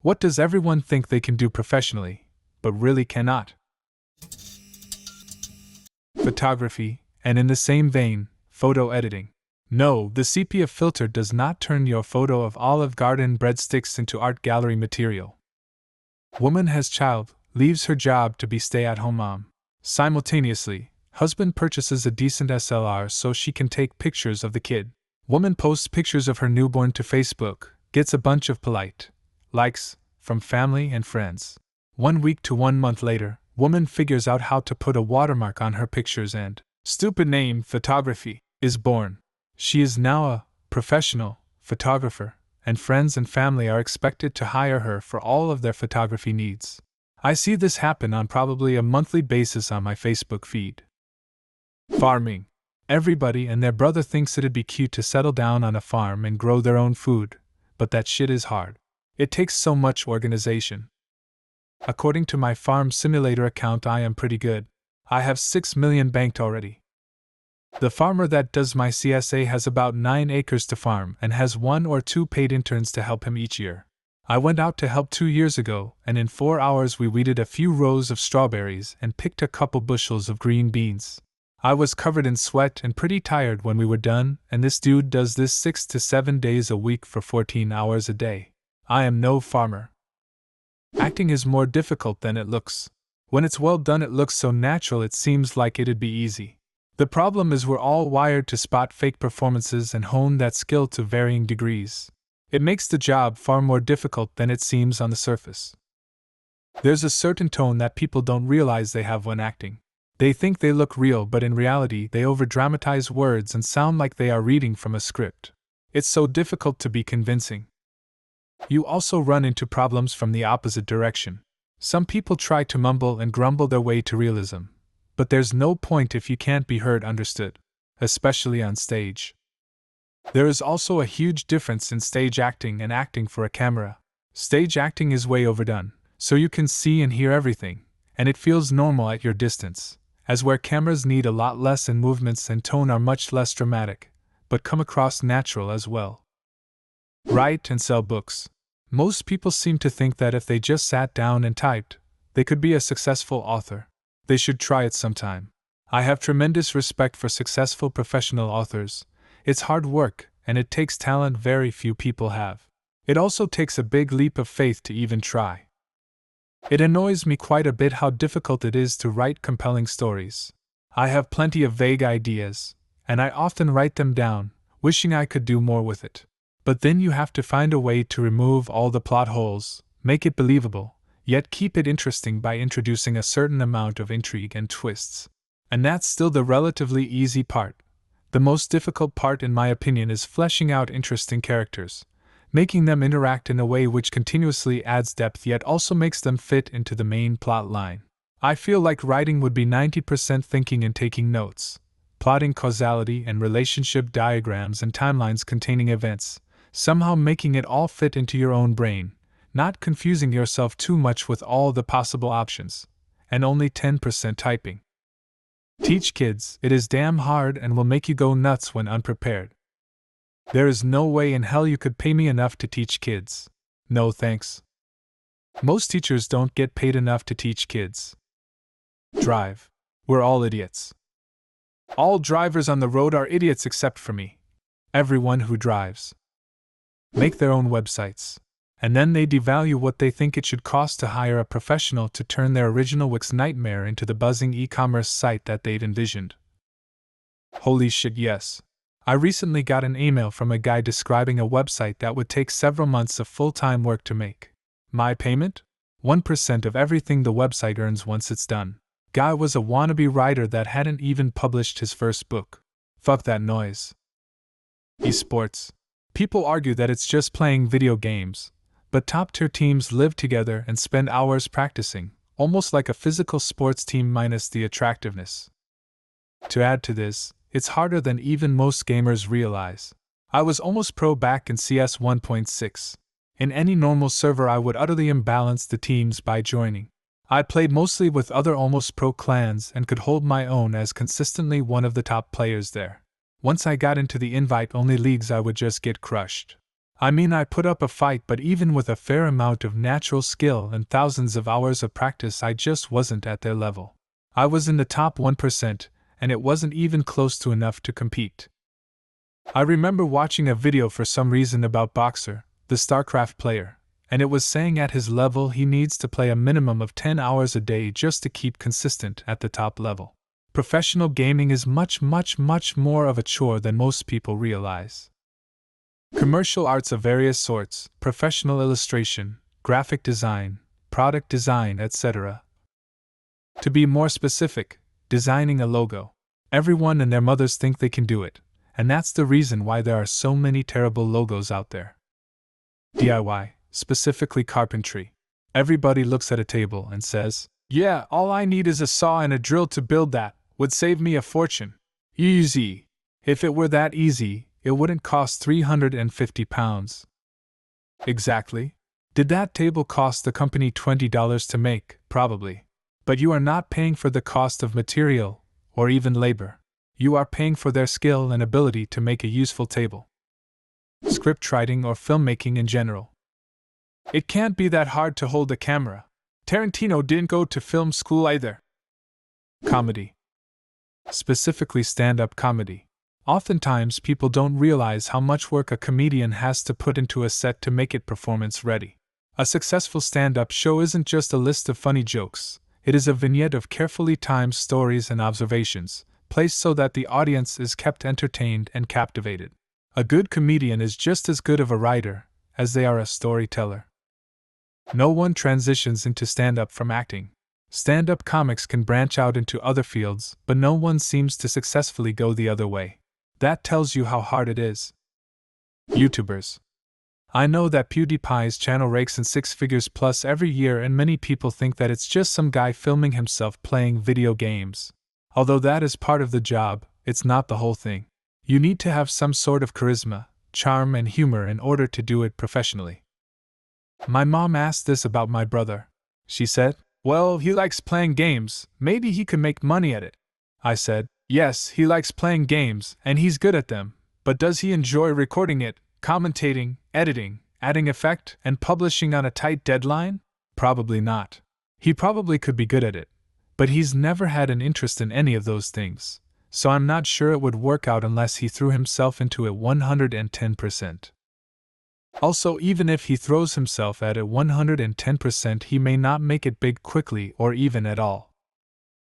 What does everyone think they can do professionally, but really cannot? Photography, and in the same vein, photo editing. No, the sepia filter does not turn your photo of Olive Garden breadsticks into art gallery material. Woman has child, leaves her job to be stay-at-home mom. Simultaneously, husband purchases a decent SLR so she can take pictures of the kid. Woman posts pictures of her newborn to Facebook, gets a bunch of polite likes from family and friends. 1 week to 1 month later, woman figures out how to put a watermark on her pictures and, stupid name, photography, is born. She is now a professional photographer, and friends and family are expected to hire her for all of their photography needs. I see this happen on probably a monthly basis on my Facebook feed. Farming. Everybody and their brother thinks it'd be cute to settle down on a farm and grow their own food, but that shit is hard. It takes so much organization. According to my farm simulator account, I am pretty good. I have 6 million banked already. The farmer that does my CSA has about 9 acres to farm and has 1 or 2 paid interns to help him each year. I went out to help 2 years ago, and in 4 hours we weeded a few rows of strawberries and picked a couple bushels of green beans. I was covered in sweat and pretty tired when we were done, and this dude does this 6 to 7 days a week for 14 hours a day. I am no farmer. Acting is more difficult than it looks. When it's well done, it looks so natural it seems like it'd be easy. The problem is we're all wired to spot fake performances and hone that skill to varying degrees. It makes the job far more difficult than it seems on the surface. There's a certain tone that people don't realize they have when acting. They think they look real, but in reality they overdramatize words and sound like they are reading from a script. It's so difficult to be convincing. You also run into problems from the opposite direction. Some people try to mumble and grumble their way to realism, but there's no point if you can't be heard understood, especially on stage. There is also a huge difference in stage acting and acting for a camera. Stage acting is way overdone, so you can see and hear everything, and it feels normal at your distance, as where cameras need a lot less and movements and tone are much less dramatic, but come across natural as well. Write and sell books. Most people seem to think that if they just sat down and typed, they could be a successful author. They should try it sometime. I have tremendous respect for successful professional authors. It's hard work, and it takes talent very few people have. It also takes a big leap of faith to even try. It annoys me quite a bit how difficult it is to write compelling stories. I have plenty of vague ideas, and I often write them down, wishing I could do more with it. But then you have to find a way to remove all the plot holes, make it believable, yet keep it interesting by introducing a certain amount of intrigue and twists. And that's still the relatively easy part. The most difficult part, in my opinion, is fleshing out interesting characters, making them interact in a way which continuously adds depth yet also makes them fit into the main plot line. I feel like writing would be 90% thinking and taking notes, plotting causality and relationship diagrams and timelines containing events, somehow making it all fit into your own brain, not confusing yourself too much with all the possible options, and only 10% typing. Teach kids. It is damn hard and will make you go nuts when unprepared. There is no way in hell you could pay me enough to teach kids. No thanks. Most teachers don't get paid enough to teach kids. Drive. We're all idiots. All drivers on the road are idiots except for me. Everyone who drives. Make their own websites, and then they devalue what they think it should cost to hire a professional to turn their original Wix nightmare into the buzzing e-commerce site that they'd envisioned. Holy shit, yes. I recently got an email from a guy describing a website that would take several months of full-time work to make. My payment? 1% of everything the website earns once it's done. Guy was a wannabe writer that hadn't even published his first book. Fuck that noise. Esports. People argue that it's just playing video games, but top-tier teams live together and spend hours practicing, almost like a physical sports team minus the attractiveness. To add to this, it's harder than even most gamers realize. I was almost pro back in CS 1.6. In any normal server I would utterly imbalance the teams by joining. I played mostly with other almost pro clans and could hold my own as consistently one of the top players there. Once I got into the invite-only leagues I would just get crushed. I mean, I put up a fight, but even with a fair amount of natural skill and thousands of hours of practice, I just wasn't at their level. I was in the top 1%, and it wasn't even close to enough to compete. I remember watching a video for some reason about Boxer, the StarCraft player, and it was saying at his level he needs to play a minimum of 10 hours a day just to keep consistent at the top level. Professional gaming is much more of a chore than most people realize. Commercial arts of various sorts, professional illustration, graphic design, product design, etc. To be more specific, designing a logo. Everyone and their mothers think they can do it, and that's the reason why there are so many terrible logos out there. DIY, specifically carpentry. Everybody looks at a table and says, "Yeah, all I need is a saw and a drill to build that, would save me a fortune. Easy." If it were that easy, it wouldn't cost £350. Exactly. Did that table cost the company $20 to make? Probably. But you are not paying for the cost of material, or even labor. You are paying for their skill and ability to make a useful table. Script writing or filmmaking in general. It can't be that hard to hold a camera. Tarantino didn't go to film school either. Comedy. Specifically stand-up comedy. Oftentimes people don't realize how much work a comedian has to put into a set to make it performance ready. A successful stand-up show isn't just a list of funny jokes, it is a vignette of carefully timed stories and observations, placed so that the audience is kept entertained and captivated. A good comedian is just as good of a writer as they are a storyteller. No one transitions into stand-up from acting. Stand-up comics can branch out into other fields, but no one seems to successfully go the other way. That tells you how hard it is. YouTubers. I know that PewDiePie's channel rakes in 6 figures plus every year, and many people think that it's just some guy filming himself playing video games. Although that is part of the job, it's not the whole thing. You need to have some sort of charisma, charm, and humor in order to do it professionally. My mom asked this about my brother. She said, "Well, he likes playing games, maybe he could make money at it." I said, "Yes, he likes playing games, and he's good at them, but does he enjoy recording it, commentating, editing, adding effect, and publishing on a tight deadline? Probably not. He probably could be good at it, but he's never had an interest in any of those things, so I'm not sure it would work out unless he threw himself into it 110%. Also, even if he throws himself at it 110%, he may not make it big quickly or even at all.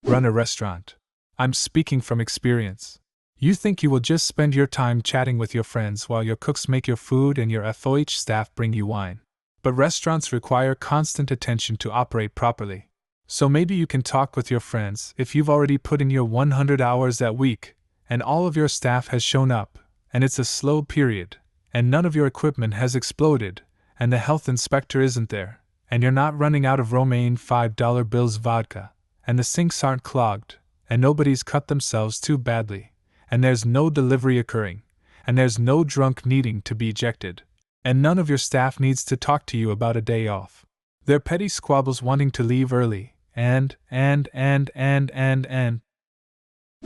Run a restaurant. I'm speaking from experience. You think you will just spend your time chatting with your friends while your cooks make your food and your FOH staff bring you wine. But restaurants require constant attention to operate properly. So maybe you can talk with your friends if you've already put in your 100 hours that week, and all of your staff has shown up, and it's a slow period, and none of your equipment has exploded, and the health inspector isn't there, and you're not running out of romaine $5 bills vodka, and the sinks aren't clogged, and nobody's cut themselves too badly, and there's no delivery occurring, and there's no drunk needing to be ejected, and none of your staff needs to talk to you about a day off. They're petty squabbles wanting to leave early, and.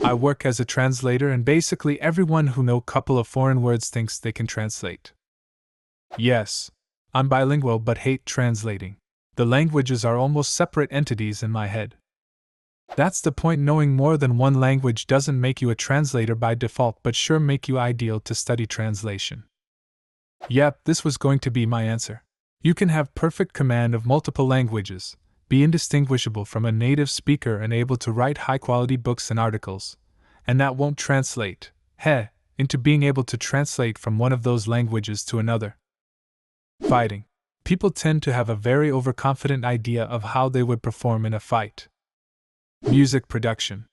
I work as a translator, and basically everyone who knows a couple of foreign words thinks they can translate. Yes, I'm bilingual but hate translating. The languages are almost separate entities in my head. That's the point. Knowing more than one language doesn't make you a translator by default, but sure make you ideal to study translation. Yep, this was going to be my answer. You can have perfect command of multiple languages, be indistinguishable from a native speaker and able to write high-quality books and articles, and that won't translate, into being able to translate from one of those languages to another. Fighting. People tend to have a very overconfident idea of how they would perform in a fight. Music production.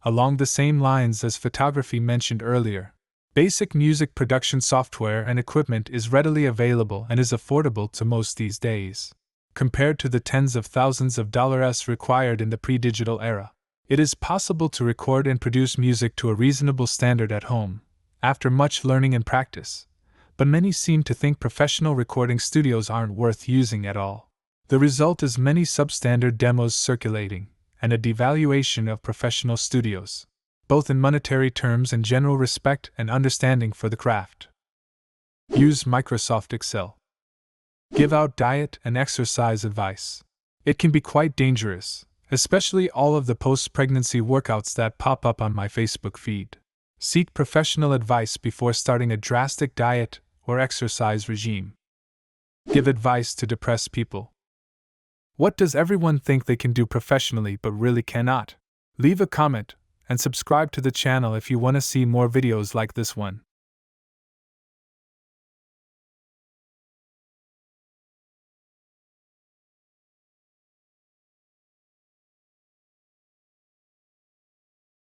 Along the same lines as photography mentioned earlier, basic music production software and equipment is readily available and is affordable to most these days. Compared to the tens of thousands of dollars required in the pre-digital era, it is possible to record and produce music to a reasonable standard at home, after much learning and practice, but many seem to think professional recording studios aren't worth using at all. The result is many substandard demos circulating, and a devaluation of professional studios, both in monetary terms and general respect and understanding for the craft. Use Microsoft Excel. Give out diet and exercise advice. It can be quite dangerous, especially all of the post-pregnancy workouts that pop up on my Facebook feed. Seek professional advice before starting a drastic diet or exercise regime. Give advice to depressed people. What does everyone think they can do professionally but really cannot? Leave a comment and subscribe to the channel if you want to see more videos like this one.